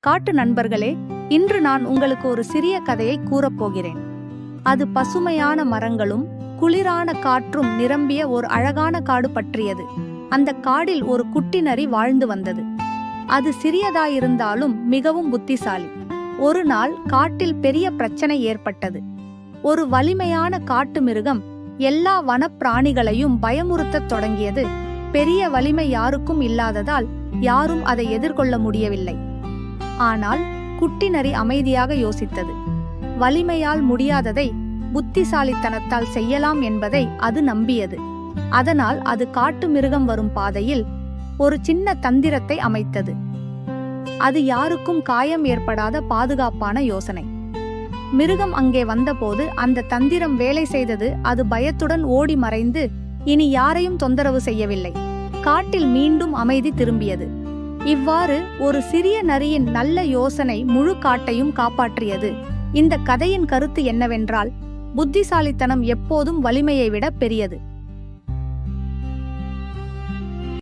காட்டு நண்பர்களே, இன்று நான் உங்களுக்கு ஒரு சிறிய கதையை கூறப்போகிறேன். அது பசுமையான மரங்களும் குளிரான காற்றும் நிரம்பிய ஒரு அழகான காடு பற்றியது. அந்த காடில் ஒரு குட்டி நரி வாழ்ந்து வந்தது. அது சிறியதாயிருந்தாலும் மிகவும் புத்திசாலி. ஒரு நாள் காட்டில் பெரிய பிரச்சனை ஏற்பட்டது. ஒரு வலிமையான காட்டு மிருகம் எல்லா வனப்பிராணிகளையும் பயமுறுத்தத் தொடங்கியது. பெரிய வலிமை யாருக்கும் இல்லாததால் யாரும் அதை எதிர்கொள்ள முடியவில்லை. ஆனால் குட்டி நரி அமைதியாக யோசித்தது. வலிமையால் முடியாததை புத்திசாலித்தனத்தால் செய்யலாம் என்பதை அது நம்பியது. அதனால் அது காட்டு மிருகம் வரும் பாதையில் ஒரு சின்ன தந்திரத்தை அமைத்தது. அது யாருக்கும் காயம் ஏற்படாத பாதுகாப்பான யோசனை. மிருகம் அங்கே வந்தபோது அந்த தந்திரம் வேலை செய்தது. அது பயத்துடன் ஓடி மறைந்து இனி யாரையும் தொந்தரவு செய்யவில்லை. காட்டில் மீண்டும் அமைதி திரும்பியது. இவ்வாறு ஒரு சிறிய நரியின் நல்ல யோசனை முழு காட்டையும் காப்பாற்றியது. இந்த கதையின் கருத்து என்னவென்றால், புத்திசாலித்தனம் எப்போதும் வலிமையை விட பெரியது.